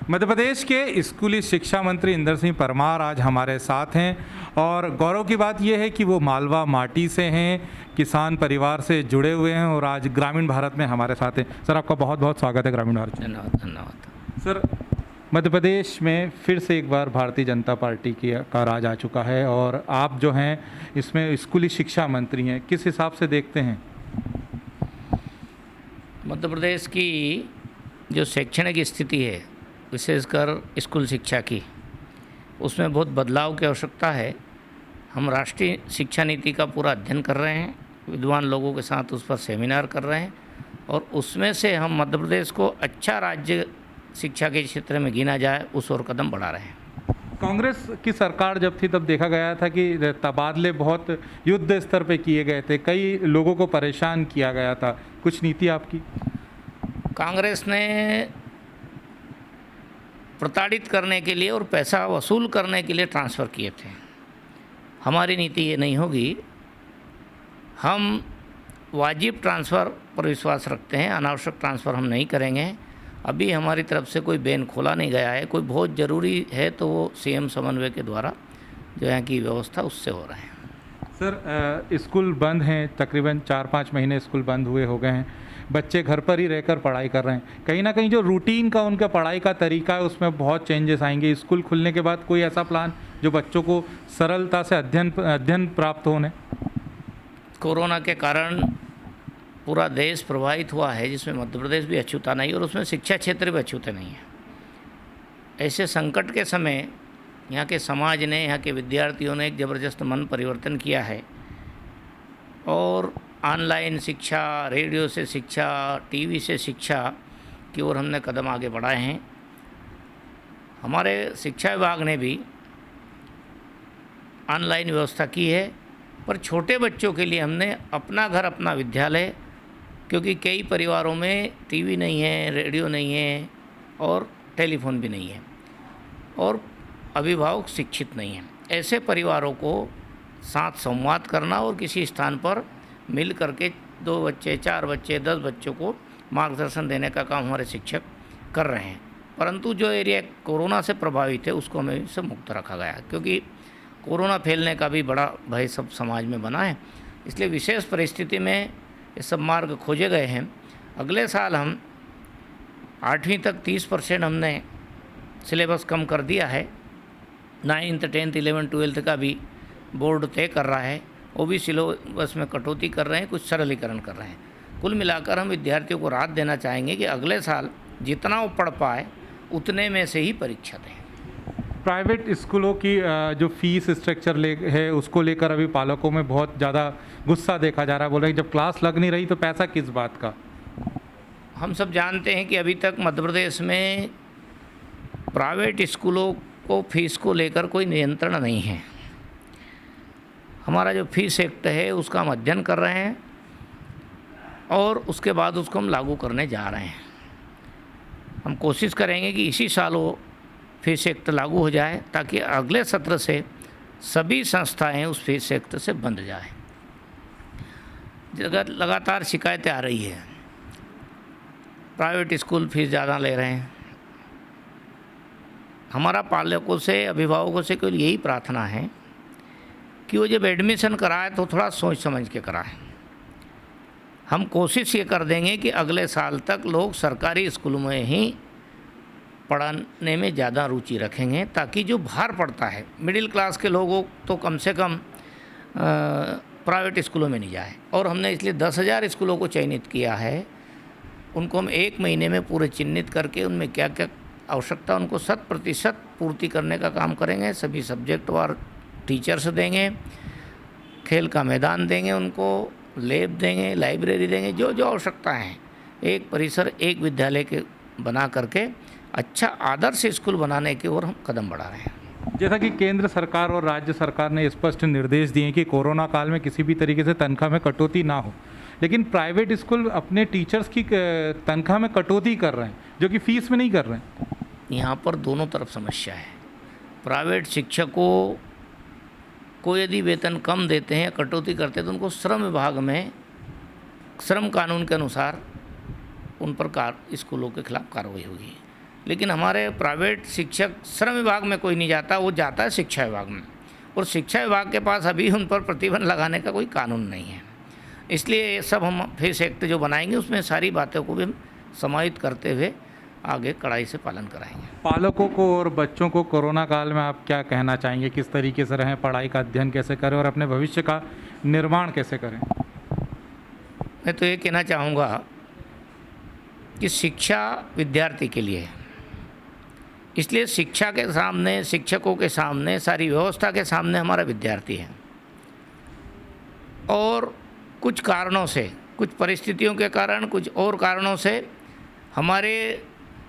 मध्य प्रदेश के स्कूली शिक्षा मंत्री इंदर सिंह परमार आज हमारे साथ हैं और गौरव की बात यह है कि वो मालवा माटी से हैं, किसान परिवार से जुड़े हुए हैं और आज ग्रामीण भारत में हमारे साथ हैं। सर, आपका बहुत बहुत स्वागत है ग्रामीण भारत। धन्यवाद। सर, मध्य प्रदेश में फिर से एक बार भारतीय जनता पार्टी का राज आ चुका है और आप जो हैं इसमें स्कूली शिक्षा मंत्री हैं, किस हिसाब से देखते हैं? मध्य प्रदेश की जो शैक्षणिक स्थिति है, विशेषकर स्कूल शिक्षा की, उसमें बहुत बदलाव की आवश्यकता है। हम राष्ट्रीय शिक्षा नीति का पूरा अध्ययन कर रहे हैं, विद्वान लोगों के साथ उस पर सेमिनार कर रहे हैं और उसमें से हम मध्य प्रदेश को अच्छा राज्य शिक्षा के क्षेत्र में गिना जाए उस ओर कदम बढ़ा रहे हैं। कांग्रेस की सरकार जब थी तब देखा गया था कि तबादले बहुत युद्ध स्तर पे किए गए थे, कई लोगों को परेशान किया गया था। कुछ नीति आपकी? कांग्रेस ने प्रताड़ित करने के लिए और पैसा वसूल करने के लिए ट्रांसफ़र किए थे। हमारी नीति ये नहीं होगी। हम वाजिब ट्रांसफ़र पर विश्वास रखते हैं, अनावश्यक ट्रांसफ़र हम नहीं करेंगे। अभी हमारी तरफ से कोई बैन खोला नहीं गया है। कोई बहुत ज़रूरी है तो वो सीएम समन्वय के द्वारा जो यहाँ की व्यवस्था उससे हो रहा है। सर, स्कूल बंद हैं, तकरीबन 4-5 महीने स्कूल बंद हुए हो गए हैं, बच्चे घर पर ही रहकर पढ़ाई कर रहे हैं। कहीं ना कहीं जो रूटीन का उनका पढ़ाई का तरीका है उसमें बहुत चेंजेस आएंगे। स्कूल खुलने के बाद कोई ऐसा प्लान जो बच्चों को सरलता से अध्ययन प्राप्त होने? कोरोना के कारण पूरा देश प्रभावित हुआ है, जिसमें मध्य प्रदेश भी अछूता नहीं और उसमें शिक्षा क्षेत्र भी अछूते नहीं है। ऐसे संकट के समय यहाँ के समाज ने, यहाँ के विद्यार्थियों ने एक ज़बरदस्त मन परिवर्तन किया है और ऑनलाइन शिक्षा, रेडियो से शिक्षा, टीवी से शिक्षा की ओर हमने कदम आगे बढ़ाए हैं। हमारे शिक्षा विभाग ने भी ऑनलाइन व्यवस्था की है, पर छोटे बच्चों के लिए हमने अपना घर अपना विद्यालय, क्योंकि कई परिवारों में टीवी नहीं है, रेडियो नहीं है और टेलीफोन भी नहीं है और अभिभावक शिक्षित नहीं हैं। ऐसे परिवारों को साथ संवाद करना और किसी स्थान पर मिल करके 2 बच्चे, 4 बच्चे, 10 बच्चों को मार्गदर्शन देने का काम हमारे शिक्षक कर रहे हैं। परंतु जो एरिया कोरोना से प्रभावित है उसको हमें इससे मुक्त रखा गया है, क्योंकि कोरोना फैलने का भी बड़ा भय सब समाज में बना है। इसलिए विशेष परिस्थिति में ये सब मार्ग खोजे गए हैं। अगले साल हम 8वीं तक 30% हमने सिलेबस कम कर दिया है। 9th, 10th, 11th, 12th का भी बोर्ड तय कर रहा है, वो भी सिलेबस में कटौती कर रहे हैं, कुछ सरलीकरण कर रहे हैं। कुल मिलाकर हम विद्यार्थियों को राहत देना चाहेंगे कि अगले साल जितना वो पढ़ पाए उतने में से ही परीक्षा दें। प्राइवेट स्कूलों की जो फीस स्ट्रक्चर है उसको लेकर अभी पालकों में बहुत ज़्यादा गुस्सा देखा जा रहा है। बोल रहे हैं जब क्लास लग नहीं रही तो पैसा किस बात का? हम सब जानते हैं कि अभी तक मध्य प्रदेश में प्राइवेट स्कूलों को फीस को लेकर कोई नियंत्रण नहीं है। हमारा जो फीस एक्ट है उसका हम अध्ययन कर रहे हैं और उसके बाद उसको हम लागू करने जा रहे हैं। हम कोशिश करेंगे कि इसी साल वो फीस एक्ट लागू हो जाए ताकि अगले सत्र से सभी संस्थाएं उस फीस एक्ट से बंध जाए। लगातार शिकायतें आ रही है, प्राइवेट स्कूल फीस ज़्यादा ले रहे हैं। हमारा पालकों से, अभिभावकों से केवल यही प्रार्थना है कि वो जब एडमिशन कराए तो थोड़ा सोच समझ के कराएं। हम कोशिश ये कर देंगे कि अगले साल तक लोग सरकारी स्कूलों में ही पढ़ाने में ज़्यादा रुचि रखेंगे, ताकि जो भार पड़ता है मिडिल क्लास के लोगों तो कम से कम प्राइवेट स्कूलों में नहीं जाए। और हमने इसलिए 10,000 स्कूलों को चयनित किया है। उनको हम 1 महीने में पूरे चिन्हित करके उनमें क्या क्या आवश्यकता उनको 100% पूर्ति करने का काम करेंगे। सभी सब्जेक्ट वार टीचर्स देंगे, खेल का मैदान देंगे, उनको लैब देंगे, लाइब्रेरी देंगे, जो जो आवश्यकता है एक परिसर, एक विद्यालय के बना करके अच्छा आदर्श स्कूल बनाने की ओर हम कदम बढ़ा रहे हैं। जैसा कि केंद्र सरकार और राज्य सरकार ने स्पष्ट निर्देश दिए कि कोरोना काल में किसी भी तरीके से तनख्वाह में कटौती ना हो, लेकिन प्राइवेट स्कूल अपने टीचर्स की तनख्वाह में कटौती कर रहे हैं जो कि फीस में नहीं कर रहे हैं। यहाँ पर दोनों तरफ समस्या है। प्राइवेट शिक्षकों को यदि वेतन कम देते हैं, कटौती करते हैं, तो उनको श्रम विभाग में श्रम कानून के अनुसार उन पर स्कूलों के खिलाफ कार्रवाई होगी। लेकिन हमारे प्राइवेट शिक्षक श्रम विभाग में कोई नहीं जाता, वो जाता है शिक्षा विभाग में, और शिक्षा विभाग के पास अभी उन पर प्रतिबंध लगाने का कोई कानून नहीं है। इसलिए ये सब हम फेस एक्ट जो बनाएंगे उसमें सारी बातों को भी हम समाहित करते हुए आगे कड़ाई से पालन कराएंगे। पालकों को और बच्चों को कोरोना काल में आप क्या कहना चाहेंगे, किस तरीके से रहें, पढ़ाई का अध्ययन कैसे करें और अपने भविष्य का निर्माण कैसे करें? मैं तो ये कहना चाहूँगा कि शिक्षा विद्यार्थी के लिए है, इसलिए शिक्षा के सामने, शिक्षकों के सामने, सारी व्यवस्था के सामने हमारा विद्यार्थी है। और कुछ कारणों से, कुछ परिस्थितियों के कारण, कुछ और कारणों से हमारे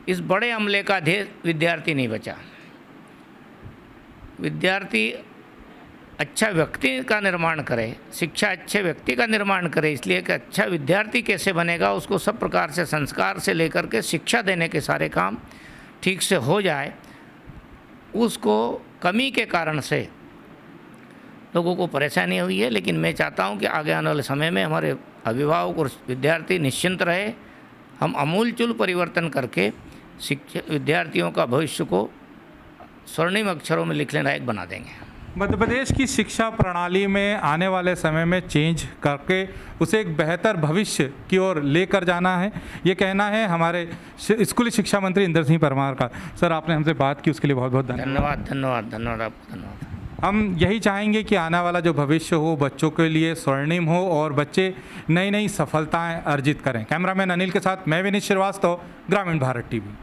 इस बड़े हमले का ध्येय विद्यार्थी नहीं बचा। विद्यार्थी अच्छा व्यक्ति का निर्माण करे, शिक्षा अच्छे व्यक्ति का निर्माण करे, इसलिए एक अच्छा विद्यार्थी कैसे बनेगा उसको सब प्रकार से संस्कार से लेकर के शिक्षा देने के सारे काम ठीक से हो जाए, उसको कमी के कारण से लोगों को परेशानी हुई है। लेकिन मैं चाहता हूं कि आगे आने वाले समय में हमारे अभिभावक और विद्यार्थी निश्चिंत रहे, हम अमूलचूल परिवर्तन करके विद्यार्थियों का भविष्य को स्वर्णिम अक्षरों में लिखने लायक बना देंगे। मध्य प्रदेश की शिक्षा प्रणाली में आने वाले समय में चेंज करके उसे एक बेहतर भविष्य की ओर लेकर जाना है, ये कहना है हमारे स्कूली शिक्षा मंत्री इंदर सिंह परमार का। सर, आपने हमसे बात की उसके लिए बहुत बहुत धन्यवाद। धन्यवाद आपको, धन्यवाद। हम यही चाहेंगे कि आने वाला जो भविष्य हो बच्चों के लिए स्वर्णिम हो और बच्चे नई नई सफलताएं अर्जित करें। कैमरामैन अनिल के साथ मैं विनीत श्रीवास्तव, ग्रामीण भारत टीवी।